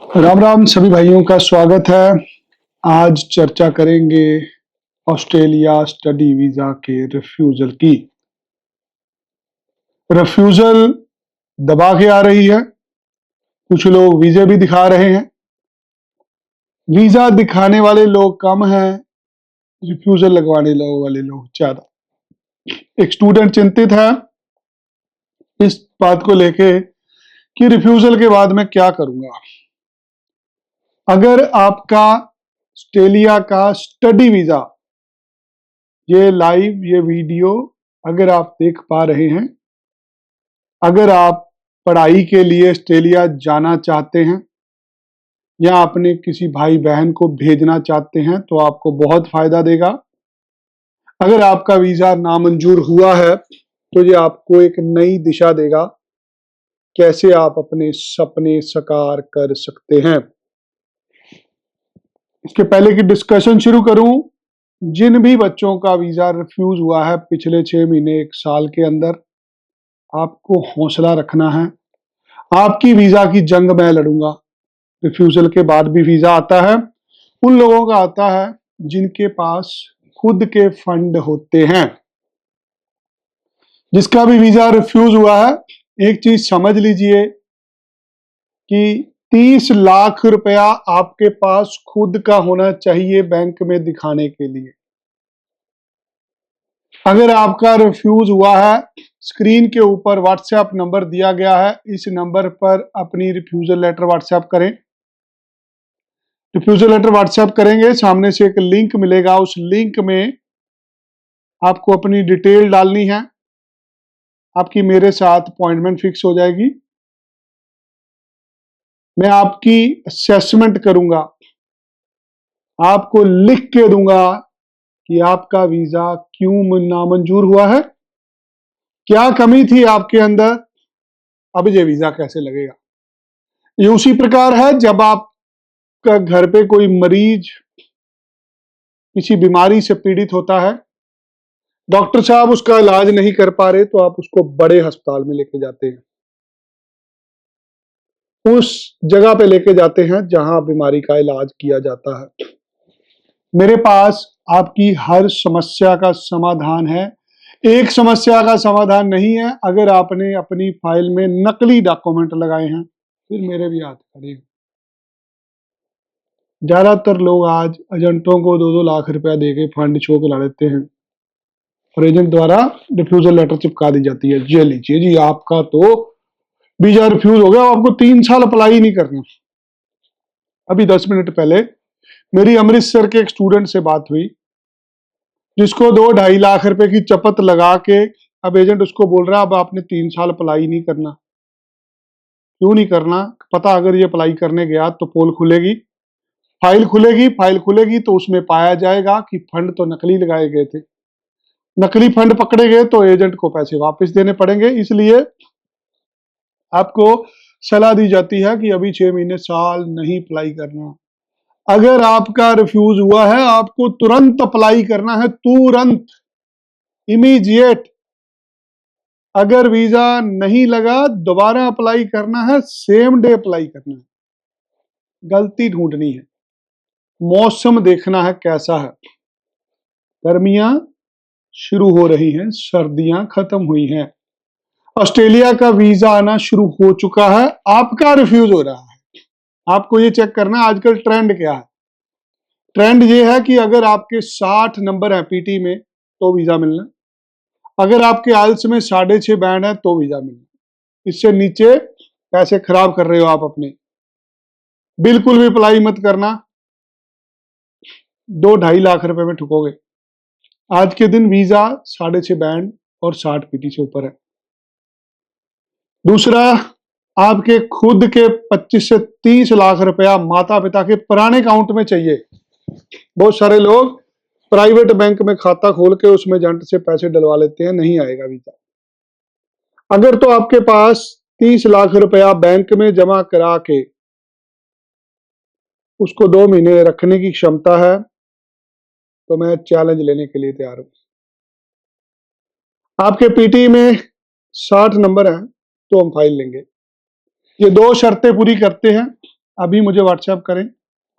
राम राम सभी भाइयों का स्वागत है। आज चर्चा करेंगे ऑस्ट्रेलिया स्टडी वीजा के रिफ्यूजल की। रिफ्यूजल दबा के आ रही है, कुछ लोग वीजे भी दिखा रहे हैं। वीजा दिखाने वाले लोग कम हैं, रिफ्यूजल लगवाने वाले लोग ज्यादा। एक स्टूडेंट चिंतित है इस बात को लेके कि रिफ्यूजल के बाद मैं क्या करूंगा। अगर आपका ऑस्ट्रेलिया का स्टडी वीजा, ये लाइव ये वीडियो अगर आप देख पा रहे हैं, अगर आप पढ़ाई के लिए ऑस्ट्रेलिया जाना चाहते हैं या अपने किसी भाई बहन को भेजना चाहते हैं तो आपको बहुत फायदा देगा। अगर आपका वीजा नामंजूर हुआ है तो ये आपको एक नई दिशा देगा, कैसे आप अपने सपने साकार कर सकते हैं। इसके पहले की डिस्कशन शुरू करूं, जिन भी बच्चों का वीजा रिफ्यूज हुआ है पिछले 6 महीने 1 साल के अंदर, आपको हौसला रखना है। आपकी वीजा की जंग मैं लड़ूंगा। रिफ्यूजल के बाद भी वीजा आता है, उन लोगों का आता है जिनके पास खुद के फंड होते हैं। जिसका भी वीजा रिफ्यूज हुआ है, एक चीज समझ लीजिए कि 30 लाख रुपया आपके पास खुद का होना चाहिए बैंक में दिखाने के लिए। अगर आपका रिफ्यूज हुआ है, स्क्रीन के ऊपर व्हाट्सएप नंबर दिया गया है, इस नंबर पर अपनी रिफ्यूजल लेटर व्हाट्सएप करें। रिफ्यूजल लेटर व्हाट्सएप करेंगे, सामने से एक लिंक मिलेगा, उस लिंक में आपको अपनी डिटेल डालनी है। आपकी मेरे साथ अपॉइंटमेंट फिक्स हो जाएगी। मैं आपकी असेसमेंट करूंगा, आपको लिख के दूंगा कि आपका वीजा क्यों नामंजूर हुआ है, क्या कमी थी आपके अंदर, अब ये वीजा कैसे लगेगा। ये उसी प्रकार है जब आपका घर पे कोई मरीज किसी बीमारी से पीड़ित होता है, डॉक्टर साहब उसका इलाज नहीं कर पा रहे तो आप उसको बड़े अस्पताल में लेके जाते हैं, उस जगह पे लेके जाते हैं जहां बीमारी का इलाज किया जाता है। मेरे पास आपकी हर समस्या का समाधान है। एक समस्या का समाधान नहीं है, अगर आपने अपनी फाइल में नकली डॉक्यूमेंट लगाए हैं फिर मेरे भी हाथ खड़े हैं। ज्यादातर लोग आज एजेंटों को 2-2 लाख रुपया देके फंड शो करा लेते हैं और एजेंट द्वारा रिफ्यूजल लेटर चिपका दी जाती है। ये लीजिए जी, आपका तो वीजा रिफ्यूज हो गया, आपको 3 साल अप्लाई नहीं करना। अभी 10 मिनट पहले मेरी अमृतसर के एक स्टूडेंट से बात हुई, जिसको 2-2.5 लाख रुपए की चपत लगा के अब एजेंट उसको बोल रहा है अब आपने 3 साल अप्लाई नहीं करना। क्यों नहीं करना? पता, अगर ये अप्लाई करने गया तो पोल खुलेगी, फाइल खुलेगी तो उसमें पाया जाएगा कि फंड तो नकली लगाए गए थे। नकली फंड पकड़े गए तो एजेंट को पैसे वापस देने पड़ेंगे। इसलिए आपको सलाह दी जाती है कि अभी 6 महीने साल नहीं अप्लाई करना। अगर आपका रिफ्यूज हुआ है, आपको तुरंत अप्लाई करना है, तुरंत, इमीडिएट। अगर वीजा नहीं लगा, दोबारा अप्लाई करना है, सेम डे अप्लाई करना है। गलती ढूंढनी है, मौसम देखना है कैसा है। गर्मियां शुरू हो रही हैं, सर्दियां खत्म हुई हैं, ऑस्ट्रेलिया का वीजा आना शुरू हो चुका है, आपका रिफ्यूज हो रहा है। आपको ये चेक करना है आजकल ट्रेंड क्या है। ट्रेंड ये है कि अगर आपके 60 नंबर है पीटी में तो वीजा मिलना, अगर आपके आइल्स में 6.5 बैंड है तो वीजा मिलना। इससे नीचे पैसे खराब कर रहे हो आप अपने, बिल्कुल भी अप्लाई मत करना। 2-2.5 लाख रुपए में ठुकोगे। आज के दिन वीजा 6.5 बैंड और 60 पीटी से ऊपर है। दूसरा, आपके खुद के 25 से 30 लाख रुपया माता पिता के पुराने अकाउंट में चाहिए। बहुत सारे लोग प्राइवेट बैंक में खाता खोल के उसमें एजेंट से पैसे डलवा लेते हैं, नहीं आएगा वीजा। अगर तो आपके पास 30 लाख रुपया बैंक में जमा करा के उसको 2 महीने रखने की क्षमता है तो मैं चैलेंज लेने के लिए तैयार हूं। आपके पीटी में 60 नंबर हैं तो हम फाइल लेंगे। ये 2 शर्तें पूरी करते हैं। अभी मुझे व्हाट्सएप करें,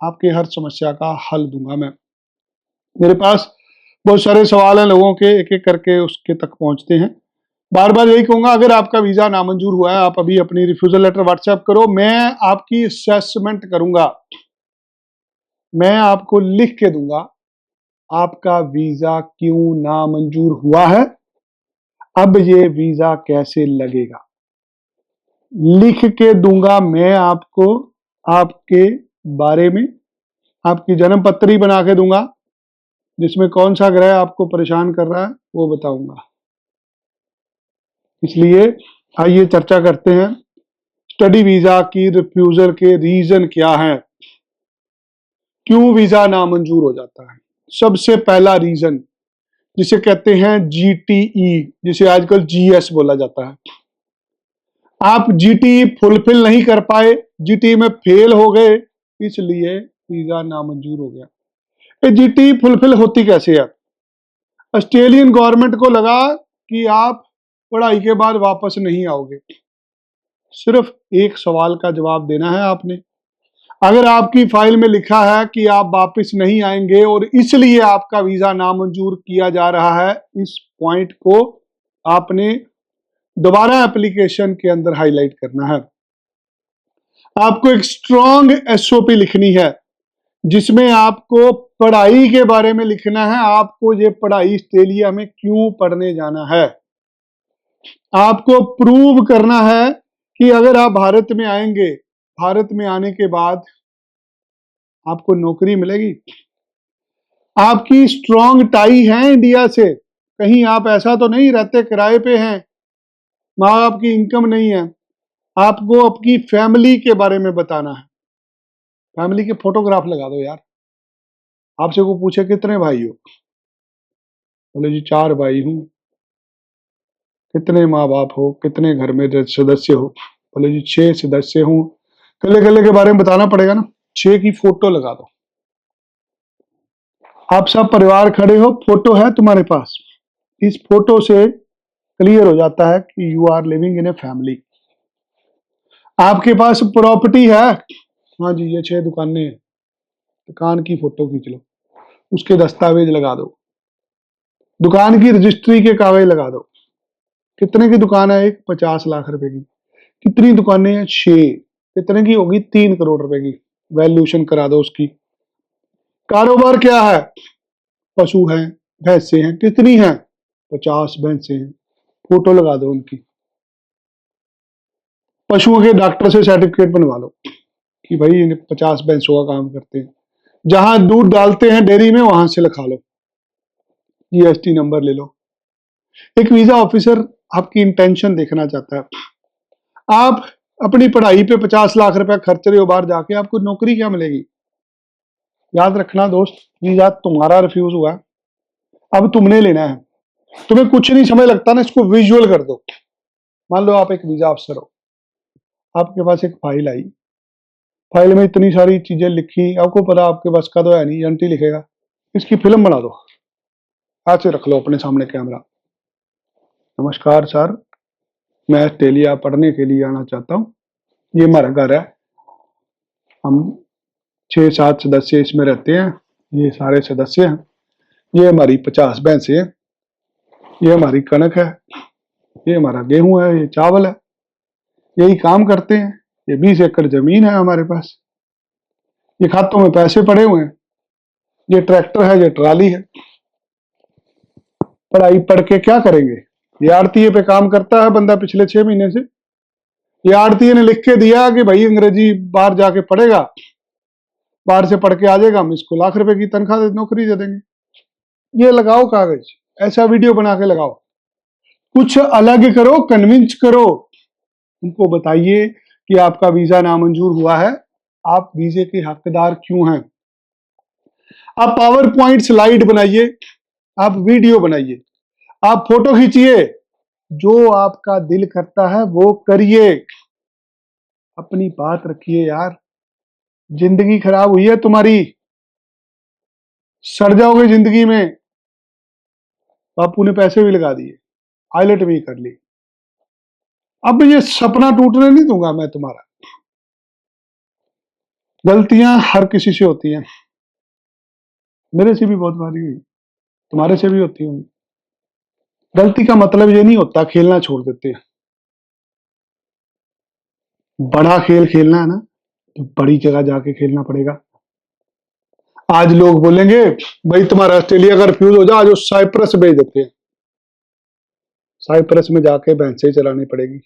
आपकी हर समस्या का हल दूंगा मैं। मेरे पास बहुत सारे सवाल हैं लोगों के, एक एक करके उसके तक पहुंचते हैं। बार बार यही कहूंगा, अगर आपका वीजा नामंजूर हुआ है, आप अभी अपनी रिफ्यूजल लेटर व्हाट्सएप करो, मैं आपकी असेसमेंट करूंगा, मैं आपको लिख के दूंगा आपका वीजा क्यों नामंजूर हुआ है, अब ये वीजा कैसे लगेगा, लिख के दूंगा मैं आपको। आपके बारे में आपकी जन्म पत्री बना के दूंगा, जिसमें कौन सा ग्रह आपको परेशान कर रहा है वो बताऊंगा। इसलिए आइए चर्चा करते हैं, स्टडी वीजा की रिफ्यूजल के रीजन क्या है, क्यों वीजा नामंजूर हो जाता है। सबसे पहला रीजन जिसे कहते हैं जीटीई, जिसे आजकल जीएस बोला जाता है। आप जीटीई फुलफिल नहीं कर पाए, जीटीई में फेल हो गए, इसलिए वीजा नामंजूर हो गया। ये जीटीई फुलफिल होती कैसे है? ऑस्ट्रेलियन गवर्नमेंट को लगा कि आप पढ़ाई के बाद वापस नहीं आओगे, सिर्फ एक सवाल का जवाब देना है आपने। अगर आपकी फाइल में लिखा है कि आप वापस नहीं आएंगे और इसलिए आपका वीजा नामंजूर किया जा रहा है, इस पॉइंट को आपने दोबारा एप्लीकेशन के अंदर हाईलाइट करना है। आपको एक स्ट्रॉन्ग एसओपी लिखनी है, जिसमें आपको पढ़ाई के बारे में लिखना है, आपको ये पढ़ाई ऑस्ट्रेलिया में क्यों पढ़ने जाना है। आपको प्रूव करना है कि अगर आप भारत में आएंगे, भारत में आने के बाद आपको नौकरी मिलेगी। आपकी स्ट्रॉन्ग टाई है इंडिया से, कहीं आप ऐसा तो नहीं रहते किराए पे हैं, माँ बाप की इनकम नहीं है। आपको अपनी फैमिली के बारे में बताना है, फैमिली के फोटोग्राफ लगा दो यार। आपसे को पूछे कितने भाई हो, बोले जी 4 भाई हूं। कितने माँ बाप हो, कितने घर में सदस्य हो, बोले जी 6 सदस्य हूं। कल्ले कल्ले के बारे में बताना पड़ेगा ना, 6 की फोटो लगा दो। आप सब परिवार खड़े हो, फोटो है तुम्हारे पास, इस फोटो से क्लियर हो जाता है कि you are living in a family. आपके पास प्रॉपर्टी है, हाँ जी ये 6 दुकानें हैं, दुकान की फोटो खींच लो, उसके दस्तावेज लगा दो, दुकान की रजिस्ट्री के कागज लगा दो। कितने की दुकान है? एक 50 लाख रुपए की। कितनी दुकानें हैं? 6। कितने की होगी? 3 करोड़ रुपए की। वैल्यूएशन करा दो उसकी। कारोबार क्या है? पशु हैं, भैंसे हैं। कितनी हैं? 50 भैंसे हैं, फोटो लगा दो उनकी। पशुओं के डॉक्टर से सर्टिफिकेट बनवा लो कि भाई 50 भैंसों का काम करते हैं। जहां दूध डालते हैं डेयरी में, वहां से लिखा लो, जीएसटी नंबर ले लो। एक वीजा ऑफिसर आपकी इंटेंशन देखना चाहता है। आप अपनी पढ़ाई पे 50 लाख रुपए खर्च रहे हो बाहर जाके, आपको नौकरी क्या मिलेगी? याद रखना दोस्त, वीजा तुम्हारा रिफ्यूज हुआ, अब तुमने लेना है। तुम्हें कुछ नहीं समझ लगता ना, इसको विजुअल कर दो। मान लो आप एक वीजा अफसर हो, आपके पास एक फाइल आई, फाइल में इतनी सारी चीजें लिखी, आपको पता आपके पास का तो है नहीं, एंटी लिखेगा, इसकी फिल्म बना दो। आज से रख लो अपने सामने कैमरा। नमस्कार सर, मैं ऑस्ट्रेलिया पढ़ने के लिए आना चाहता हूँ, ये हमारा घर है, हम 6-7 सदस्य इसमें रहते हैं, ये सारे सदस्य हैं, ये हमारी 50 भैंसे हैं, ये हमारी कनक है, ये हमारा गेहूं है, ये चावल है, यही काम करते हैं, ये 20 एकड़ जमीन है हमारे पास, ये खातों में पैसे पड़े हुए हैं, ये ट्रैक्टर है, ये ट्राली है। पढ़ाई पढ़ के क्या करेंगे? ये आड़तीए पे काम करता है बंदा पिछले 6 महीने से, ये आड़तीए ने लिख के दिया कि भाई अंग्रेजी बाहर जाके पढ़ेगा, बाहर से पढ़ के आ जाएगा, हम इसको लाख रुपए की तनख्वाह नौकरी दे देंगे। ये लगाओ कागज, ऐसा वीडियो बना के लगाओ, कुछ अलग करो, कन्विंस करो, उनको बताइए कि आपका वीजा नामंजूर हुआ है, आप वीजे के हकदार क्यों हैं। आप पावर पॉइंट स्लाइड बनाइए, आप वीडियो बनाइए, आप फोटो खींचिए, जो आपका दिल करता है वो करिए, अपनी बात रखिए यार। जिंदगी खराब हुई है तुम्हारी, सड़ जाओगे जिंदगी में। बापू ने पैसे भी लगा दिए, पायलट भी कर ली, अब ये सपना टूटने नहीं दूंगा मैं तुम्हारा। गलतियां हर किसी से होती हैं, मेरे से भी बहुत बारी हुई, तुम्हारे से भी होती होंगी। गलती का मतलब ये नहीं होता खेलना छोड़ देते हैं। बड़ा खेल खेलना है ना, तो बड़ी जगह जाके खेलना पड़ेगा। आज लोग बोलेंगे भाई तुम्हारा ऑस्ट्रेलिया का रिफ्यूज हो जाए, आज वो साइप्रस भेज देते हैं। साइप्रस में जाके भैंसे चलानी पड़ेगी,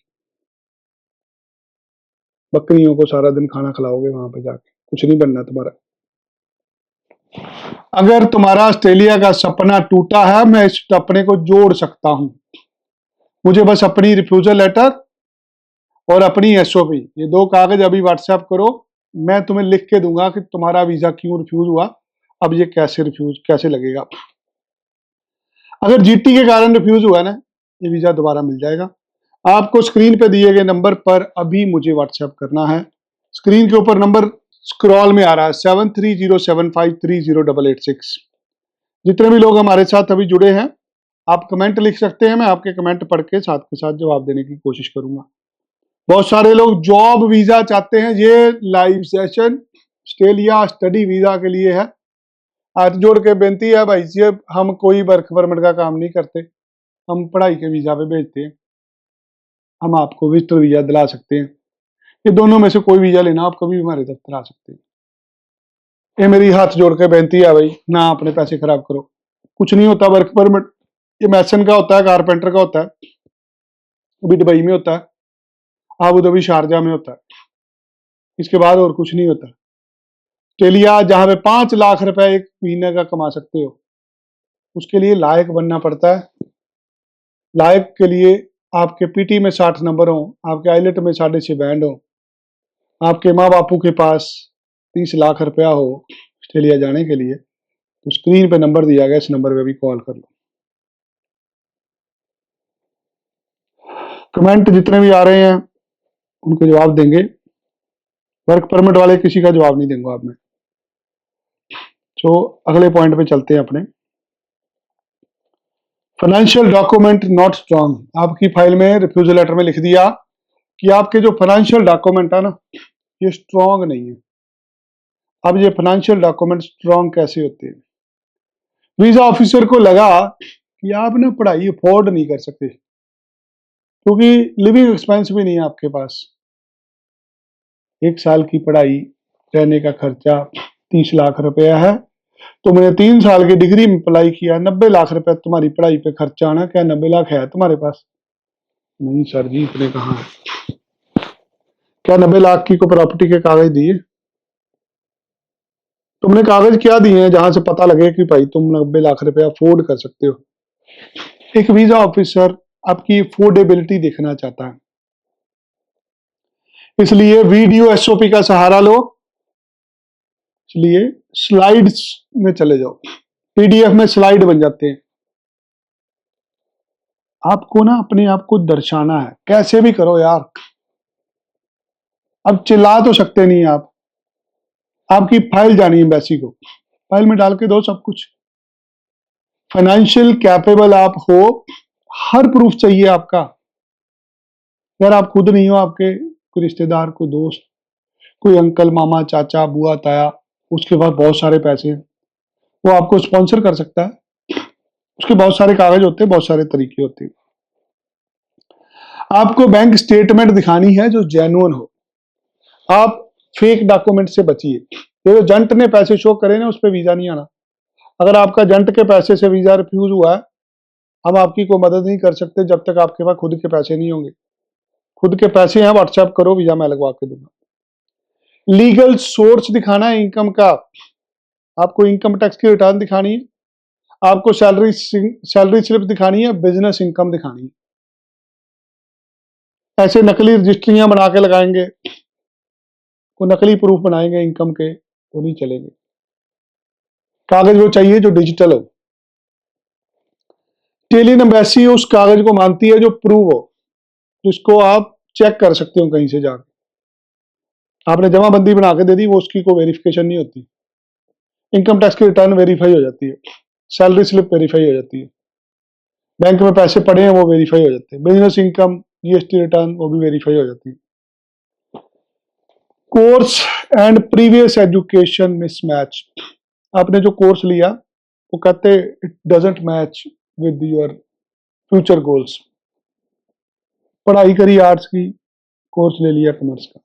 बकरियों को सारा दिन खाना खिलाओगे वहां पे जाके, कुछ नहीं बनना तुम्हारा। अगर तुम्हारा ऑस्ट्रेलिया का सपना टूटा है, मैं इस सपने को जोड़ सकता हूं। मुझे बस अपनी रिफ्यूजल लेटर और अपनी एसओपी, ये दो कागज अभी व्हाट्सएप करो, मैं तुम्हें लिख के दूंगा कि तुम्हारा वीजा क्यों रिफ्यूज हुआ, अब ये कैसे रिफ्यूज कैसे लगेगा। अगर जीटी के कारण रिफ्यूज हुआ ना, ये वीजा दोबारा मिल जाएगा। आपको स्क्रीन पे दिए गए नंबर पर अभी मुझे व्हाट्सएप करना है। स्क्रीन के ऊपर नंबर स्क्रॉल में आ रहा है 7307530886। जितने भी लोग हमारे साथ अभी जुड़े हैं, आप कमेंट लिख सकते हैं, मैं आपके कमेंट पढ़ के साथ जवाब देने की कोशिश करूंगा। बहुत सारे लोग जॉब वीजा चाहते हैं, ये live session Australia study visa के लिए है। हाथ जोड़ के बेनती है भाई जी, हम कोई वर्क परमिट का काम नहीं करते, हम पढ़ाई के वीजा पे भेजते हैं। हम आपको विजिटर वीजा दिला सकते हैं, ये दोनों में से कोई वीजा लेना, आप कभी भी हमारे दफ्तर आ सकते हैं। ये मेरी हाथ जोड़ के बेनती है भाई, ना अपने पैसे खराब करो। कुछ नहीं होता वर्क परमिट, ये मैसन का होता है, कारपेंटर का होता है, अभी दुबई में होता है, आबू धाबी शारजा में होता है, इसके बाद और कुछ नहीं होता। ऑस्ट्रेलिया जहां पे 5 लाख रुपए एक महीने का कमा सकते हो, उसके लिए लायक बनना पड़ता है। लायक के लिए आपके पीटी में 60 नंबर हो, आपके आईलेट में 6.5 बैंड हो, आपके माँ बापू के पास 30 लाख रुपया हो ऑस्ट्रेलिया जाने के लिए, तो स्क्रीन पे नंबर दिया गया, इस नंबर पे भी कॉल कर लो। कमेंट जितने भी आ रहे हैं उनको जवाब देंगे, वर्क परमिट वाले किसी का जवाब नहीं देंगे आप में। तो अगले पॉइंट पे चलते हैं अपने। फाइनेंशियल डॉक्यूमेंट नॉट स्ट्रांग, आपकी फाइल में रिफ्यूजल लेटर में लिख दिया कि आपके जो फाइनेंशियल डॉक्यूमेंट है ना, ये स्ट्रांग नहीं है। अब ये फाइनेंशियल डॉक्यूमेंट स्ट्रांग कैसे होते हैं? वीजा ऑफिसर को लगा कि आप ना पढ़ाई अफोर्ड नहीं कर सकते, क्योंकि लिविंग एक्सपेंस भी नहीं है आपके पास। 1 साल की पढ़ाई, रहने का खर्चा 30 लाख रुपया है, तुमने 3 साल की डिग्री में अप्लाई किया, 90 लाख रुपया तुम्हारी पढ़ाई पे खर्चा आना, क्या 90 लाख है तुम्हारे पास? नहीं सर जी, इतने कहाँ है? क्या 90 लाख की को प्रॉपर्टी के कागज दिए? तुमने कागज क्या दिए हैं जहां से पता लगे कि भाई तुम 90 लाख रुपया अफोर्ड कर सकते हो? एक वीजा ऑफिसर आपकी अफोर्डेबिलिटी देखना चाहता है, इसलिए वीडियो एसओपी का सहारा लो। इसलिए स्लाइड्स में चले जाओ, पीडीएफ में स्लाइड बन जाते हैं। आपको ना अपने आप को दर्शाना है, कैसे भी करो यार। अब चिल्ला तो सकते नहीं आप, आपकी फाइल जानी है एम्बेसी को, फाइल में डाल के दो सब कुछ। फाइनेंशियल कैपेबल आप हो, हर प्रूफ चाहिए आपका। यार आप खुद नहीं हो, आपके कोई रिश्तेदार, कोई दोस्त, कोई अंकल, मामा, चाचा, बुआ, ताया, उसके पास बहुत सारे पैसे हैं, वो आपको स्पॉन्सर कर सकता है। उसके बहुत सारे कागज होते हैं, बहुत सारे तरीके होते हैं। आपको बैंक स्टेटमेंट दिखानी है जो जेन्युइन हो। आप फेक डॉक्यूमेंट से बचिए। ये जो जंट ने पैसे शो करे ना, उस पर वीजा नहीं आना। अगर आपका जंट के पैसे से वीजा रिफ्यूज हुआ है, हम आपकी कोई मदद नहीं कर सकते जब तक आपके पास खुद के पैसे नहीं होंगे। खुद के पैसे हैं, व्हाट्सएप करो, वीजा मैं लगवा के दूंगा। लीगल सोर्स दिखाना है इनकम का, आपको इनकम टैक्स की रिटर्न दिखानी है, आपको सैलरी स्लिप दिखानी है, बिजनेस इनकम दिखानी है। ऐसे नकली रजिस्ट्रियां बना के लगाएंगे, को नकली प्रूफ बनाएंगे इनकम के, वो नहीं चलेंगे। कागज वो चाहिए जो डिजिटल हो। टेलियन एम्बेसी उस कागज को मानती है जो प्रूव हो, जिसको आप चेक कर सकते हो कहीं से जाकर। आपने जमाबंदी बना के दे दी, वो उसकी कोई वेरिफिकेशन नहीं होती। इनकम टैक्स की रिटर्न वेरीफाई हो जाती है, सैलरी स्लिप वेरीफाई हो जाती है, बैंक में पैसे पड़े हैं वो वेरीफाई हो जाते हैं, बिजनेस इनकम, जीएसटी रिटर्न वो भी वेरीफाई हो जाती है। Course and previous education mismatch. आपने जो कोर्स लिया वो कहते it doesn't match with your future goals. पढ़ाई करी आर्ट्स की, कोर्स ले लिया कॉमर्स का,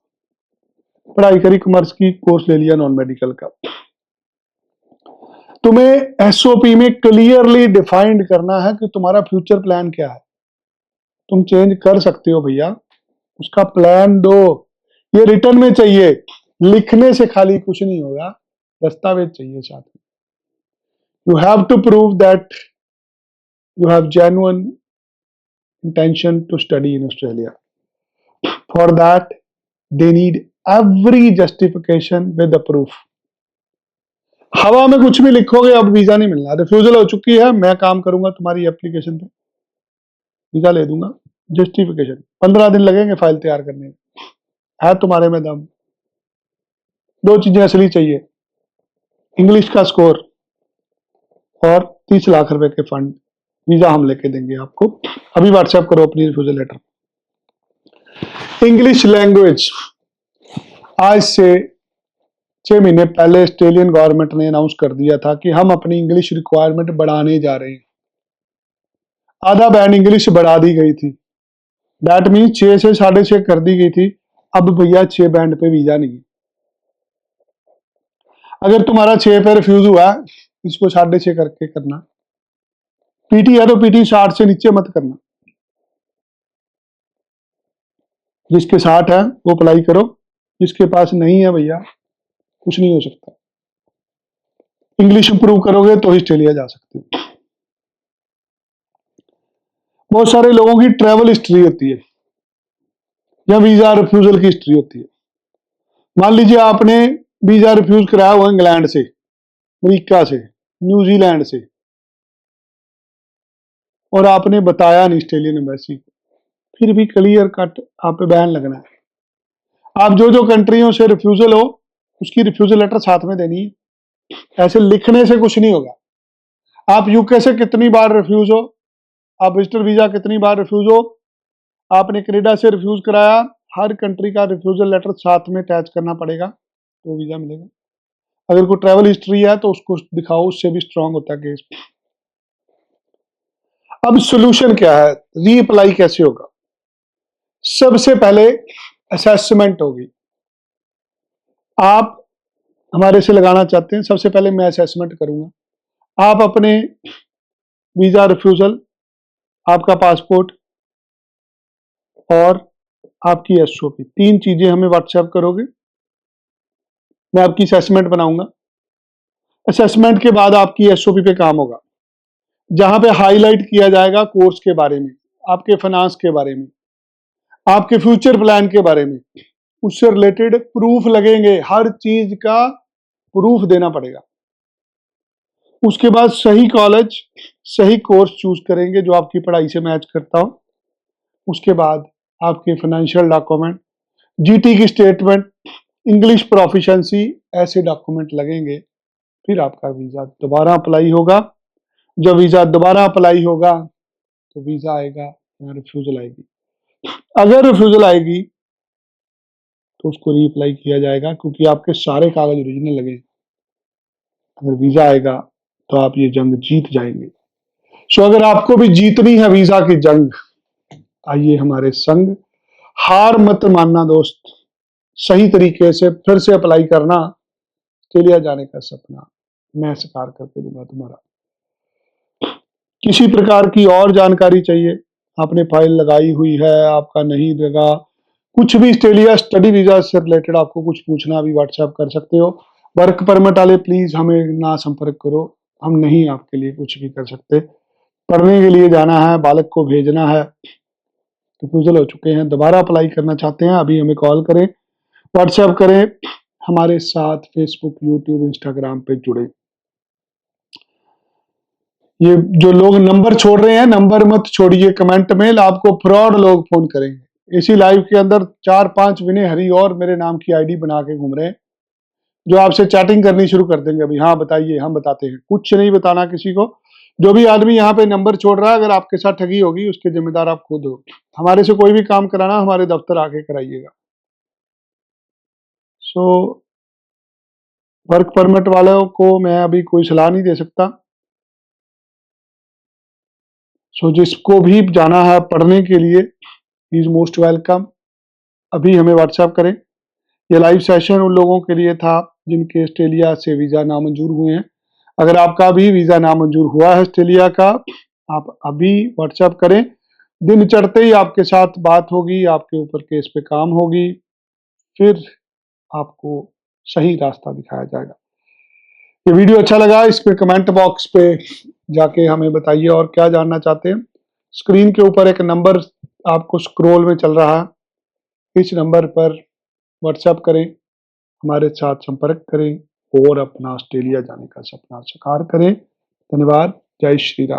पढ़ाई करी कॉमर्स की, कोर्स ले लिया नॉन मेडिकल का। तुम्हें एसओपी में क्लियरली डिफाइंड करना है कि तुम्हारा फ्यूचर प्लान क्या है। तुम चेंज कर सकते हो भैया, उसका प्लान दो। ये रिटर्न में चाहिए, लिखने से खाली कुछ नहीं होगा, दस्तावेज चाहिए साथ में। You have to prove that you have genuine intention to study in Australia. For that they need every justification with the proof. हवा में कुछ भी लिखोगे अब वीजा नहीं मिलना। रिफ्यूजल हो चुकी है, मैं काम करूंगा तुम्हारी एप्लीकेशन पे, वीजा ले दूंगा, जस्टिफिकेशन 15 दिन लगेंगे फाइल तैयार करने में। है तुम्हारे में दम। दो चीजें असली चाहिए, इंग्लिश का स्कोर और 30 लाख रुपए के फंड। वीजा हम लेके देंगे आपको। अभी व्हाट्सएप करो अपनी रिफ्यूजल लेटर। इंग्लिश लैंग्वेज, आज से 6 महीने पहले ऑस्ट्रेलियन गवर्नमेंट ने अनाउंस कर दिया था कि हम अपनी इंग्लिश रिक्वायरमेंट बढ़ाने जा रहे हैं। आधा बैंड इंग्लिश बढ़ा दी गई थी, दैट मीन 6 से 6.5 कर दी गई थी। अब भैया 6 बैंड पे वीजा नहीं है। अगर तुम्हारा 6 पे रिफ्यूज हुआ, इसको 6.5 करके करना। पीटी है तो पीटी 60 से नीचे मत करना। जिसके 60 है वो अप्लाई करो, जिसके पास नहीं है भैया कुछ नहीं हो सकता। इंग्लिश इंप्रूव करोगे तो ऑस्ट्रेलिया जा सकते हो। बहुत सारे लोगों की ट्रैवल हिस्ट्री होती है या वीजा रिफ्यूजल की हिस्ट्री होती है। मान लीजिए आपने वीजा रिफ्यूज कराया हुआ इंग्लैंड से, अमेरिका से, न्यूजीलैंड से, और आपने बताया नहीं ऑस्ट्रेलियन एम्बेसी को, फिर भी क्लियर कट आप पे बैन लगना है। आप जो जो कंट्रियों से रिफ्यूजल हो उसकी रिफ्यूजल लेटर साथ में देनी है। ऐसे लिखने से कुछ नहीं होगा। आप यूके से कितनी बार रिफ्यूज हो, आप विजिटर वीजा कितनी बार रिफ्यूज हो, आपने कनाडा से रिफ्यूज कराया, हर कंट्री का रिफ्यूजल लेटर साथ में अटैच करना पड़ेगा तो वीजा मिलेगा। अगर कोई ट्रैवल हिस्ट्री है तो उसको दिखाओ, उससे भी स्ट्रांग होता है केस। अब सोल्यूशन क्या है, रीअप्लाई कैसे होगा? सबसे पहले असेसमेंट होगी। आप हमारे से लगाना चाहते हैं, सबसे पहले मैं असेसमेंट करूंगा। आप अपने वीजा रिफ्यूजल, आपका पासपोर्ट और आपकी एसओपी, 3 चीजें हमें व्हाट्सएप करोगे, मैं आपकी असेसमेंट बनाऊंगा। असेसमेंट के बाद आपकी एसओपी पे काम होगा, जहां पे हाईलाइट किया जाएगा कोर्स के बारे में, आपके फाइनेंस के बारे में, आपके फ्यूचर प्लान के बारे में, उससे रिलेटेड प्रूफ लगेंगे। हर चीज का प्रूफ देना पड़ेगा। उसके बाद सही कॉलेज, सही कोर्स चूज करेंगे जो आपकी पढ़ाई से मैच करता हो। उसके बाद आपके फाइनेंशियल डॉक्यूमेंट, जीटी की स्टेटमेंट, इंग्लिश प्रोफिशिएंसी, ऐसे डॉक्यूमेंट लगेंगे। फिर आपका वीजा दोबारा अप्लाई होगा। जब वीजा दोबारा अप्लाई होगा तो वीजा आएगा, यहाँ रिफ्यूजल आएगी। अगर रिफ्यूजल आएगी तो उसको रीअप्लाई किया जाएगा, क्योंकि आपके सारे कागज ओरिजिनल लगे। अगर वीजा आएगा तो आप ये जंग जीत जाएंगे। सो अगर आपको भी जीतनी है वीजा की जंग, आइए हमारे संग। हार मत मानना दोस्त, सही तरीके से फिर से अप्लाई करना। ऑस्ट्रेलिया जाने का सपना मैं साकार करके दूंगा तुम्हारा। किसी प्रकार की और जानकारी चाहिए, आपने फाइल लगाई हुई है, आपका नहीं लगा, कुछ भी ऑस्ट्रेलिया स्टडी वीजा से रिलेटेड आपको कुछ पूछना, अभी व्हाट्सएप कर सकते हो। वर्क परमिट वाले प्लीज हमें ना संपर्क करो, हम नहीं आपके लिए कुछ भी कर सकते। पढ़ने के लिए जाना है, बालक को भेजना है, रिफ्यूजल हो चुके हैं, दोबारा अप्लाई करना चाहते हैं, अभी हमें कॉल करें, व्हाट्सएप करें, हमारे साथ फेसबुक, यूट्यूब, इंस्टाग्राम पे जुड़े। ये जो लोग नंबर छोड़ रहे हैं, नंबर मत छोड़िए कमेंट में, आपको फ्रॉड लोग फोन करेंगे। इसी लाइव के अंदर 4-5 विनय हरी और मेरे नाम की आईडी बना के घूम रहे हैं, जो आपसे चैटिंग करनी शुरू कर देंगे। अभी हाँ बताइए, हम बताते हैं। कुछ नहीं बताना किसी को। जो भी आदमी यहाँ पे नंबर छोड़ रहा है, अगर आपके साथ ठगी होगी उसके जिम्मेदार आप खुद हो। हमारे से कोई भी काम कराना हमारे दफ्तर आके कराइएगा। सो वर्क परमिट वालों को मैं अभी कोई सलाह नहीं दे सकता। सो जिसको भी जाना है पढ़ने के लिए इज मोस्ट वेलकम। अभी हमें व्हाट्सएप करें। ये लाइव सेशन उन लोगों के लिए था जिनके ऑस्ट्रेलिया से वीज़ा नामंजूर हुए हैं। अगर आपका भी वीज़ा नामंजूर हुआ है ऑस्ट्रेलिया का, आप अभी व्हाट्सएप करें। दिन चढ़ते ही आपके साथ बात होगी, आपके ऊपर केस पे काम होगी, फिर आपको सही रास्ता दिखाया जाएगा। ये वीडियो अच्छा लगा, इस पे कमेंट बॉक्स पे जाके हमें बताइए और क्या जानना चाहते हैं। स्क्रीन के ऊपर एक नंबर आपको स्क्रॉल में चल रहा है, इस नंबर पर व्हाट्सएप करें, हमारे साथ संपर्क करें और अपना ऑस्ट्रेलिया जाने का सपना साकार करें। धन्यवाद। जय श्री राम।